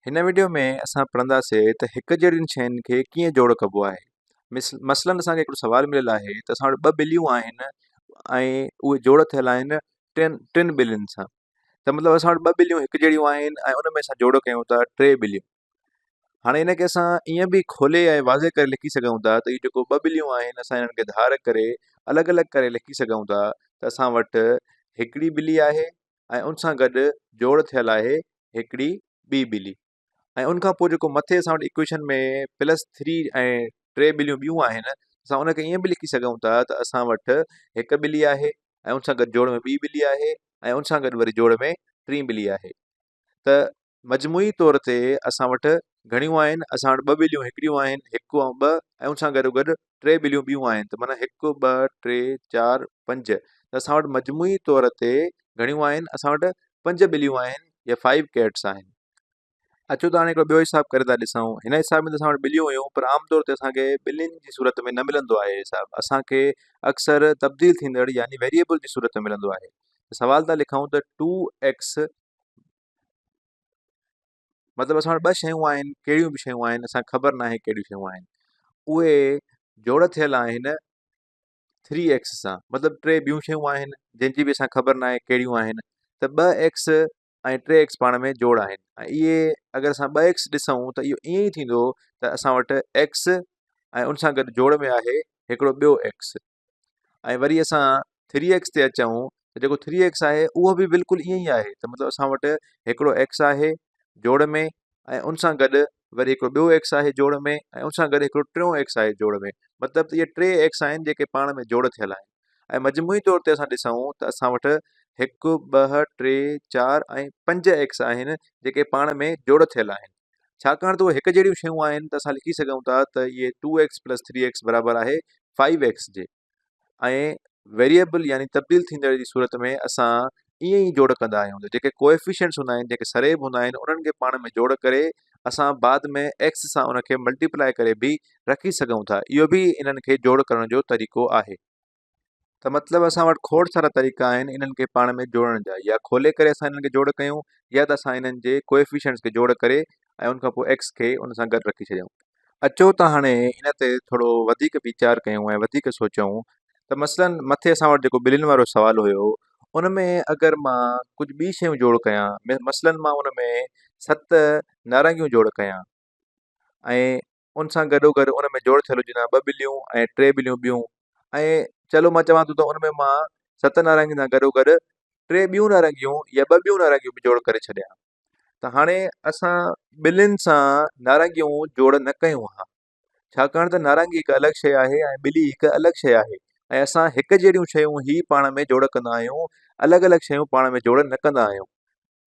हिन वीडियो में असां पढ़ंदासीं त हिक जहिड़ियुनि शयुनि खे कीअं जोड़ कबो आहे। मसलन असांखे हिकिड़ो सुवालु मिलियल आहे त असां वटि ॿ ॿिलियूं आहिनि ऐं उहे जोड़ थियल आहिनि टिनि ॿिलियुनि सां। त मतिलबु असां वटि ॿ ॿिलियूं हिकु जहिड़ियूं आहिनि ऐं उन में असां जोड़ कयूं था टे ॿिलियूं। हाणे इनखे असां ईअं बि खोले ऐं वाज़े करे लिखी सघूं था त इहे जेको ॿ ॿिलियूं आहिनि असां इन्हनि खे धार करे अलॻि अलॻि करे लिखी सघूं था त असां वटि हिकिड़ी ॿिली आहे ऐं उन सां गॾु जोड़ थियल आहे हिकिड़ी ॿी ॿिली। ऐं उनखां पोइ जेको मथे असां वटि इक्वेशन में +3 ऐं टे ॿिलियूं ॿियूं आहिनि असां उनखे ईअं बि लिखी सघूं था त असां वटि हिकु ॿिली आहे ऐं उन सां गॾु जोड़ में ॿी ॿिली आहे ऐं उन सां गॾु वरी जोड़ में टी ॿिली आहे। त मजमूई तौर ते असां वटि घणियूं आहिनि, असां वटि ॿ ॿिलियूं हिकिड़ियूं आहिनि, हिकु ऐं ॿ, ऐं उन सां गॾु टे ॿिलियूं ॿियूं आहिनि त माना हिकु ॿ टे चारि पंज। त असां वटि मजमूई तौर ते घणियूं आहिनि, असां वटि पंज ॿिलियूं आहिनि या 5 कैट्स आहिनि। अचो त हाणे हिकिड़ो ॿियो हिसाबु करे था ॾिसूं। हिन हिसाब में त असां वटि ॿिलियूं हुयूं पर आमतौर ते असांखे ॿिलियुनि जी सूरत में न मिलंदो आहे हिसाबु, असांखे अक्सर तब्दील थींदड़ यानी वेरिएबल जी सूरत में मिलंदो आहे। सवाल था लिखूं त 2x मतिलबु असां वटि ॿ शयूं आहिनि, कहिड़ियूं बि शयूं आहिनि असांखे ख़बर न आहे कहिड़ियूं शयूं आहिनि, उहे जोड़ थियल आहिनि 3x सां। मतिलबु टे ॿियूं शयूं आहिनि जंहिंजी बि असांखे ख़बर न आहे कहिड़ियूं आहिनि, त 2x ऐं 3x पाण में जोड़ आहिनि। ऐं इहे अगरि असां 2x ॾिसूं त इहो ईअं ई थींदो त असां वटि x ऐं उन सां गॾु जोड़ में आहे हिकिड़ो ॿियो x। ऐं वरी असां 3x ते अचूं त जेको 3x आहे उहो बि बिल्कुलु ईअं ई आहे। त मतिलबु असां वटि हिकिड़ो x आहे जोड़ में ऐं उन सां गॾु वरी हिकिड़ो ॿियो x आहे जोड़ में ऐं उन सां गॾु हिकिड़ो टियों x आहे जोड़ में। मतिलबु इहे टे x आहिनि जेके पाण में जोड़ थियल आहिनि। ऐं मजमूई तौर ते असां ॾिसूं त असां वटि हिकु ॿ टे चारि ऐं पंज x आहिनि जेके पाण में जोड़ थियल आहिनि। छाकाणि त उहे हिकु जहिड़ियूं शयूं आहिनि त असां लिखी सघूं था त इहे 2x + 3x बराबरि आहे 5x जे। ऐं वेरिएबल यानी तब्दील थींदड़ जी सूरत में असां ईअं ई जोड़ कंदा आहियूं त जेके कोएफिशिएंट्स हूंदा आहिनि, जेके सरेब हूंदा आहिनि, उन्हनि खे पाण में जोड़ करे असां बाद में x सां उनखे मल्टीप्लाए करे बि रखी सघूं था। इहो बि इन्हनि खे जोड़ करण जो तरीक़ो आहे। त मतिलबु असां वटि खोड़ सारा तरीक़ा आहिनि इन्हनि खे पाण में जोड़ण जा। या खोले करे असां इन्हनि खे जोड़ कयूं या त असां इन्हनि जे कोएफिशिएंट्स खे जोड़ करे ऐं उनखां पोइ x खे उन सां गॾु रखी छॾियूं। अचो त हाणे इन ते थोरो वधीक वीचार कयूं ऐं वधीक सोचूं त मसलन मथे असां वटि जेको ॿिलियुनि वारो सुवालु हुयो उन में अगरि मां कुझु ॿी शयूं जोड़ कयां, मसलन मां उन में 7 नारंगियूं जोड़ कयां ऐं उन सां गॾोगॾु उन में जोड़ थियल हुजनि 2 ॿिलियूं ऐं 3 ॿिलियूं ॿियूं, ऐं चलो मां चवां थो त उन में मां 7 नारंगियुनि सां गॾोगॾु 3 ॿियूं नारंगियूं या 2 ॿियूं नारंगियूं बि जोड़ करे छॾियां। त हाणे असां ॿिलियुनि सां नारंगियूं जोड़ न कयूं हा, छाकाणि त नारंगी हिकु अलॻि शइ आहे ऐं ॿिली हिकु अलॻि शइ आहे ऐं असां हिकु जहिड़ियूं शयूं ई पाण में जोड़ कंदा आहियूं, अलॻि अलॻि शयूं पाण में जोड़ न कंदा आहियूं।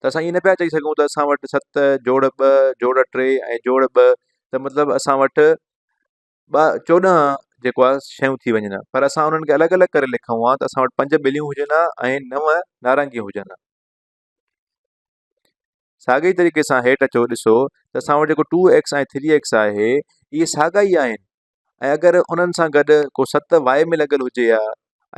त असां ईअं न पिया चई सघूं त असां वटि 7 जोड़ 2 जोड़ 3 ऐं जोड़ 2 त मतिलबु असां वटि 14 जेको आहे शयूं थी वञनि, पर असां उन्हनि खे अलॻि अलॻि करे लिखूं हा त असां वटि 5 ॿिलियूं हुजनि हा ऐं 9 नारंगियूं हुजनि हा। साॻे ई तरीक़े सां हेठि अचो ॾिसो त असां वटि जेको 2x ऐं 3x आहे इहे साॻा ई आहिनि ऐं अगरि उन्हनि सां गॾु को 7 y में लॻल हुजे हा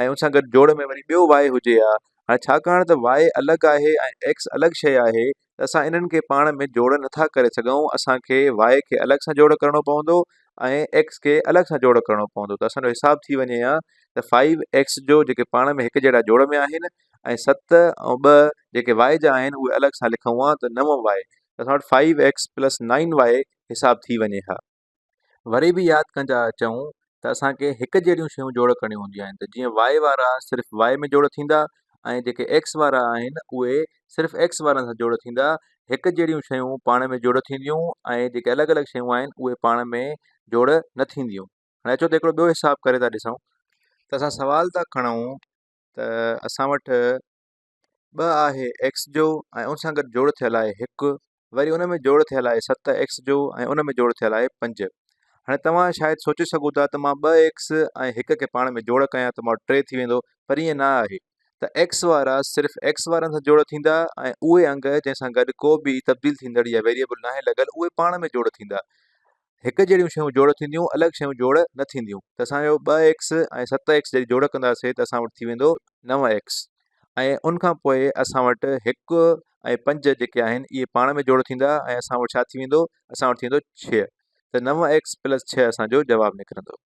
ऐं उन सां गॾु जोड़ में वरी ॿियो y हुजे हा। हाणे छाकाणि त y अलॻि आहे ऐं x अलॻि शइ आहे त असां इन्हनि खे पाण में जोड़ नथा करे सघूं, असांखे y खे अलॻि सां जोड़ करिणो पवंदो ऐं x खे अलॻि सां जोड़ करिणो पवंदो। त असांजो हिसाबु थी वञे हा त 5x जो जेके पाण में हिकु जहिड़ा जोड़ में आहिनि ऐं 7 ऐं 2 जेके y जा आहिनि उहे अलॻि सां लिखूं हा त 9y, त असां वटि 5x + 9y हिसाबु थी वञे हा। वरी बि यादि कंदा अचूं त असांखे हिकु जहिड़ियूं शयूं जोड़ करणियूं हूंदियूं आहिनि, त जीअं y वारा सिर्फ़ु y में जोड़ थींदा ऐं जेके x वारा आहिनि उहे सिर्फ़ु x वारनि सां जोड़ थींदा। हिकु जहिड़ियूं शयूं पाण में जोड़ थींदियूं ऐं जेके अलॻि अलॻि शयूं आहिनि उहे पाण में जोड़ न थींदियूं। हाणे अचो त हिकिड़ो ॿियो हिसाबु करे था ॾिसूं त असां सुवाल था खणूं त असां वटि 2 आहे x जो ऐं उन सां गॾु जोड़ थियल आहे 1, वरी उन में जोड़ थियल आहे 7x जो ऐं उन में जोड़ थियल आहे 5। हाणे तव्हां शायदि सोचे सघो था त मां 2x ऐं 1 खे पाण में जोड़ कयां त मां 3 थी वेंदो, पर ईअं न आहे। त x वारा सिर्फ़ु x वारनि सां जोड़ थींदा ऐं उहे अंग जंहिंसां गॾु को बि तब्दील थींदड़ या वेरिएबल न आहे लॻल उहे पाण में जोड़ थींदा। हिकु जहिड़ियूं शयूं जोड़ थींदियूं, अलॻि शयूं जोड़ न थींदियूं। त असांजो 2x ऐं 7x जॾहिं जोड़ कंदासीं त असां वटि थी वेंदो 9x ऐं उनखां पोइ असां वटि 1 ऐं 5 जेके आहिनि इहे पाण में जोड़ थींदा ऐं असां वटि छा थी वेंदो, असां वटि थींदो 6। त 9x + 6 असांजो जवाबु निकिरंदो।